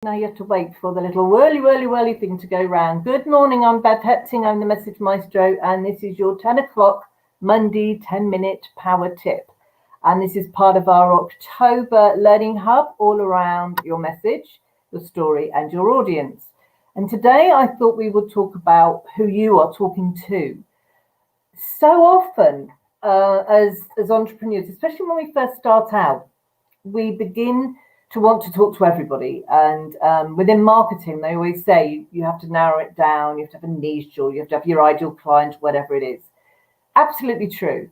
Now you have to wait for the little whirly thing to go round. Good morning, I'm Beth Hepting, I'm the Message Maestro, and this is your 10 o'clock Monday 10-minute power tip. And this is part of our October Learning Hub, all around your message, your story, and your audience. And today I thought we would talk about who you are talking to. So often, as entrepreneurs, especially when we first start out, we begin to want to talk to everybody. And within marketing, they always say you have to narrow it down, you have to have a niche, or you have to have your ideal client, whatever it is. Absolutely true.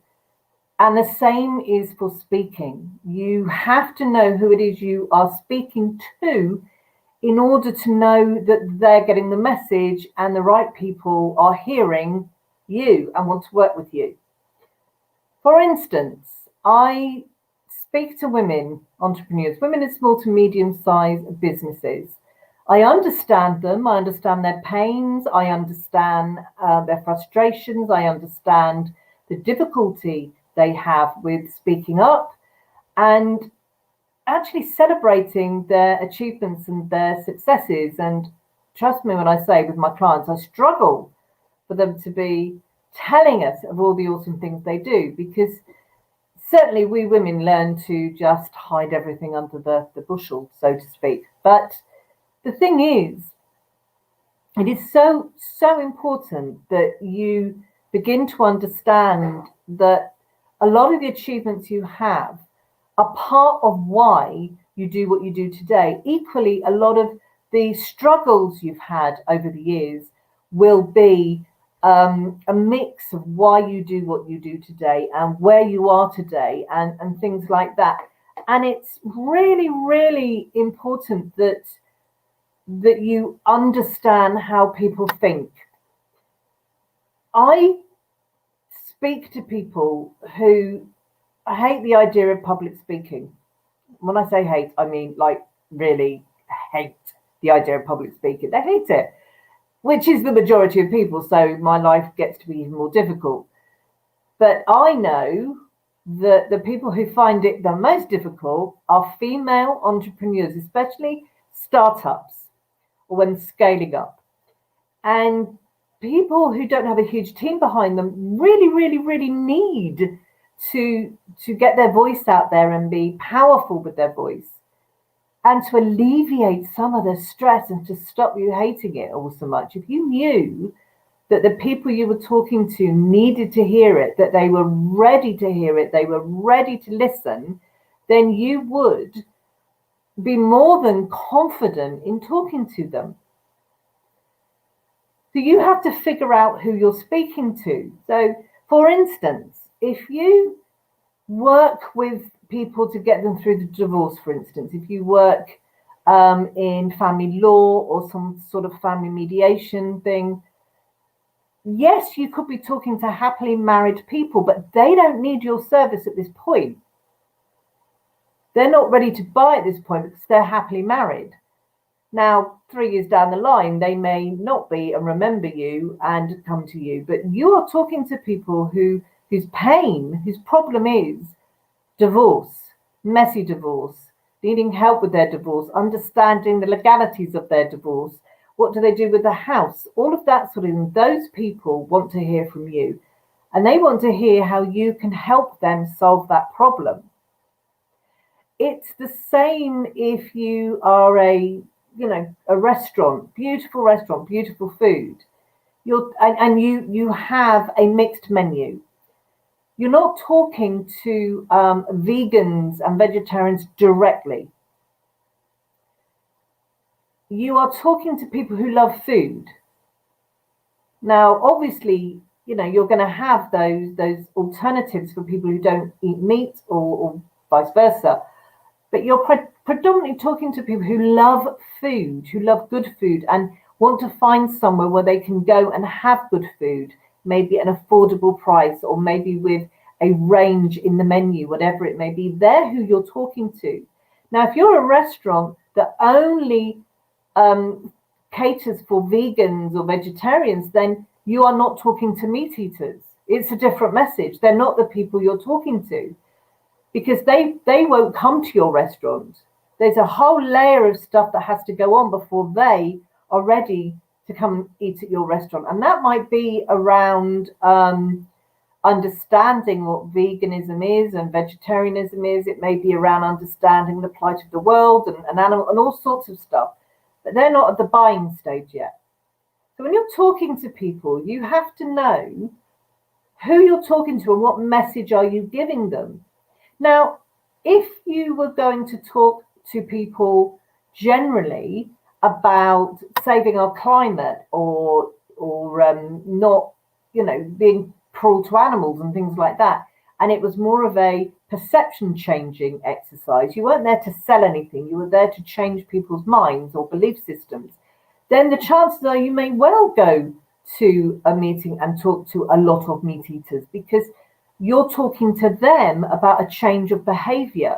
And the same is for speaking. You have to know who it is you are speaking to in order to know that they're getting the message and the right people are hearing you and want to work with you. For instance, I speak to women entrepreneurs, women in small to medium-sized businesses. I understand them. I understand their pains. I understand their frustrations. I understand the difficulty they have with speaking up and actually celebrating their achievements and their successes. And trust me when I say with my clients, I struggle for them to be telling us of all the awesome things they do, because certainly we women learn to just hide everything under the bushel, so to speak. But the thing is, it is so important that you begin to understand that a lot of the achievements you have are part of why you do what you do today. Equally, a lot of the struggles you've had over the years will be a mix of why you do what you do today and where you are today and things like that. And it's really important that you understand how people think. I speak to people who hate the idea of public speaking. When I say hate, I mean like really hate the idea of public speaking. They hate it, which is the majority of people, so my life gets to be even more difficult. But I know that the people who find it the most difficult are female entrepreneurs, especially startups or when scaling up. And people who don't have a huge team behind them really need to get their voice out there and be powerful with their voice, and to alleviate some of the stress and to stop you hating it all so much. If you knew that the people you were talking to needed to hear it, that they were ready to hear it, they were ready to listen, then you would be more than confident in talking to them. So you have to figure out who you're speaking to. So, for instance, if you work with people to get them through the divorce, for instance, if you work in family law or some sort of family mediation thing, yes, you could be talking to happily married people, but they don't need your service at this point. They're not ready to buy at this point because they're happily married. Now, 3 years down the line, they may not be and remember you and come to you, but you are talking to people whose pain, whose problem is divorce, messy divorce, needing help with their divorce, understanding the legalities of their divorce. What do they do with the house? All of that sort of thing. Those people want to hear from you, and they want to hear how you can help them solve that problem. It's the same if you are a restaurant, beautiful food. You have a mixed menu. You're not talking to vegans and vegetarians directly. You are talking to people who love food. Now, obviously, you're going to have those alternatives for people who don't eat meat or vice versa. But you're predominantly talking to people who love food, who love good food and want to find somewhere where they can go and have good food, maybe at an affordable price or maybe with a range in the menu, whatever it may be. They're who you're talking to. Now, if you're a restaurant that only caters for vegans or vegetarians, then you are not talking to meat eaters. It's a different message. They're not the people you're talking to, because they won't come to your restaurant. there's a whole layer of stuff that has to go on before they are ready to come eat at your restaurant. And that might be around understanding what veganism is and vegetarianism is. It may be around understanding the plight of the world and animal and all sorts of stuff. But they're not at the buying stage yet. So when you're talking to people, you have to know who you're talking to and what message are you giving them. Now, if you were going to talk to people generally about saving our climate or not, being cruel to animals and things like that, and it was more of a perception changing exercise, you weren't there to sell anything, you were there to change people's minds or belief systems, then the chances are you may well go to a meeting and talk to a lot of meat eaters, because you're talking to them about a change of behavior.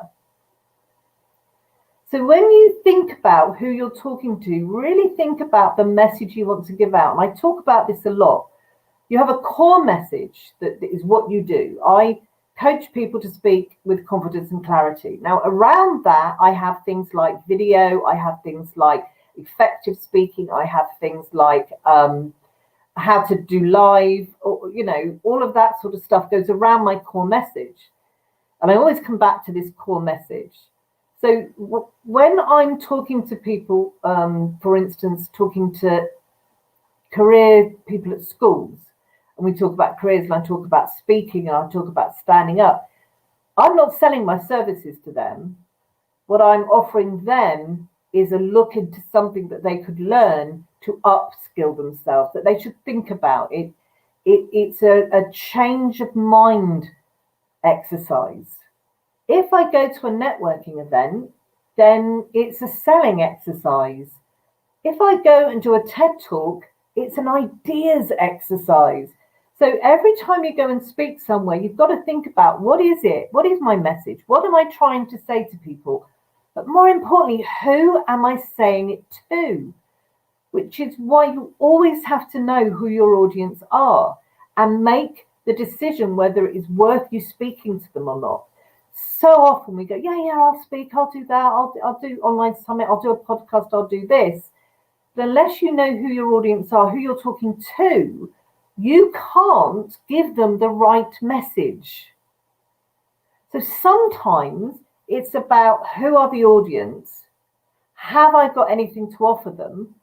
So when you think about who you're talking to, really think about the message you want to give out. And I talk about this a lot. You have a core message that is what you do. I coach people to speak with confidence and clarity. Now, around that, I have things like video, I have things like effective speaking, I have things like how to do live, or, all of that sort of stuff goes around my core message. And I always come back to this core message. So when I'm talking to people, for instance, talking to career people at schools, and we talk about careers, and I talk about speaking, and I talk about standing up, I'm not selling my services to them. What I'm offering them is a look into something that they could learn to upskill themselves, that they should think about. It's a change of mind exercise. If I go to a networking event, then it's a selling exercise. If I go and do a TED talk, it's an ideas exercise. So every time you go and speak somewhere, you've got to think about, what is it? What is my message? What am I trying to say to people? But more importantly, who am I saying it to? Which is why you always have to know who your audience are and make the decision whether it is worth you speaking to them or not. So often we go, yeah, I'll speak, I'll do that, I'll do online summit, I'll do a podcast, I'll do this. But unless you know who your audience are, who you're talking to, you can't give them the right message. So sometimes it's about, who are the audience? Have I got anything to offer them?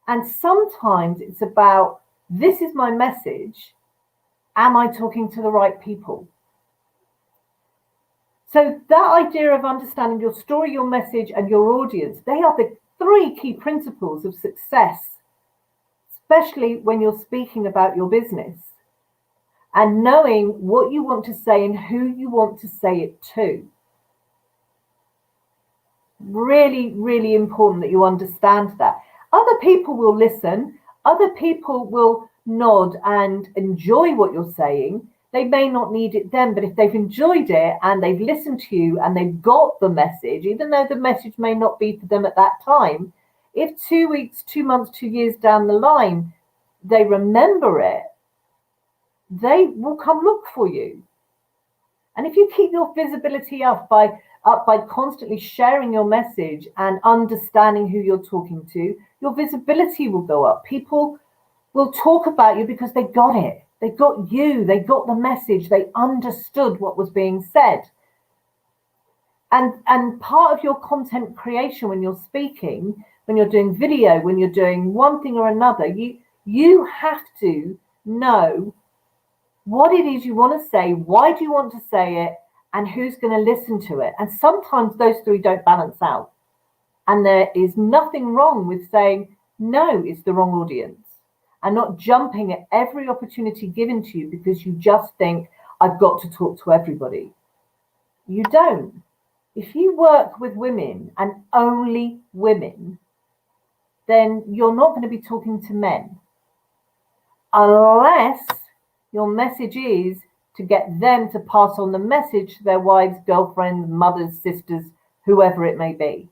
And sometimes it's about, this is my message. Am I talking to the right people? So that idea of understanding your story, your message, and your audience, they are the 3 key principles of success, especially when you're speaking about your business, and knowing what you want to say and who you want to say it to. Really, really important that you understand that. Other people will listen, other people will nod and enjoy what you're saying. They may not need it then, but if they've enjoyed it and they've listened to you and they've got the message, even though the message may not be for them at that time, if 2 weeks, 2 months, 2 years down the line, they remember it, they will come look for you. And if you keep your visibility up by constantly sharing your message and understanding who you're talking to, your visibility will go up. People will talk about you because they got it. They got you, they got the message, they understood what was being said. And part of your content creation when you're speaking, when you're doing video, when you're doing one thing or another, you have to know what it is you want to say, why do you want to say it, and who's going to listen to it. And sometimes those 3 don't balance out. And there is nothing wrong with saying, no, it's the wrong audience, and not jumping at every opportunity given to you because you just think, I've got to talk to everybody. You don't. If you work with women and only women, then you're not going to be talking to men, unless your message is to get them to pass on the message to their wives, girlfriends, mothers, sisters, whoever it may be.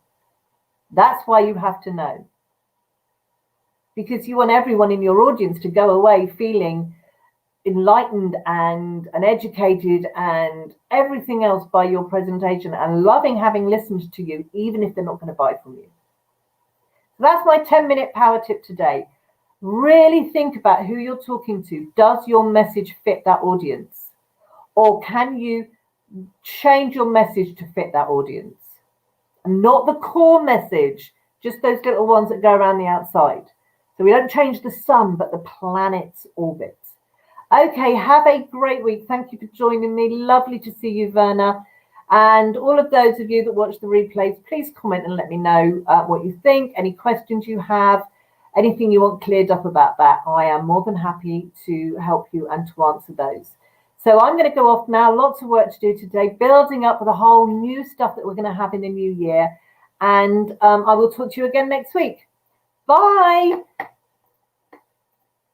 That's why you have to know. Because you want everyone in your audience to go away feeling enlightened and educated and everything else by your presentation, and loving having listened to you, even if they're not going to buy from you. So that's my 10-minute power tip today. Really think about who you're talking to. Does your message fit that audience? Or can you change your message to fit that audience? And not the core message, just those little ones that go around the outside. So we don't change the sun, but the planet's orbit. Okay, have a great week. Thank you for joining me. Lovely to see you, Verna. And all of those of you that watch the replays, please comment and let me know what you think, any questions you have, anything you want cleared up about that. I am more than happy to help you and to answer those. So I'm going to go off now. Lots of work to do today, building up for the whole new stuff that we're going to have in the new year. And I will talk to you again next week. Bye.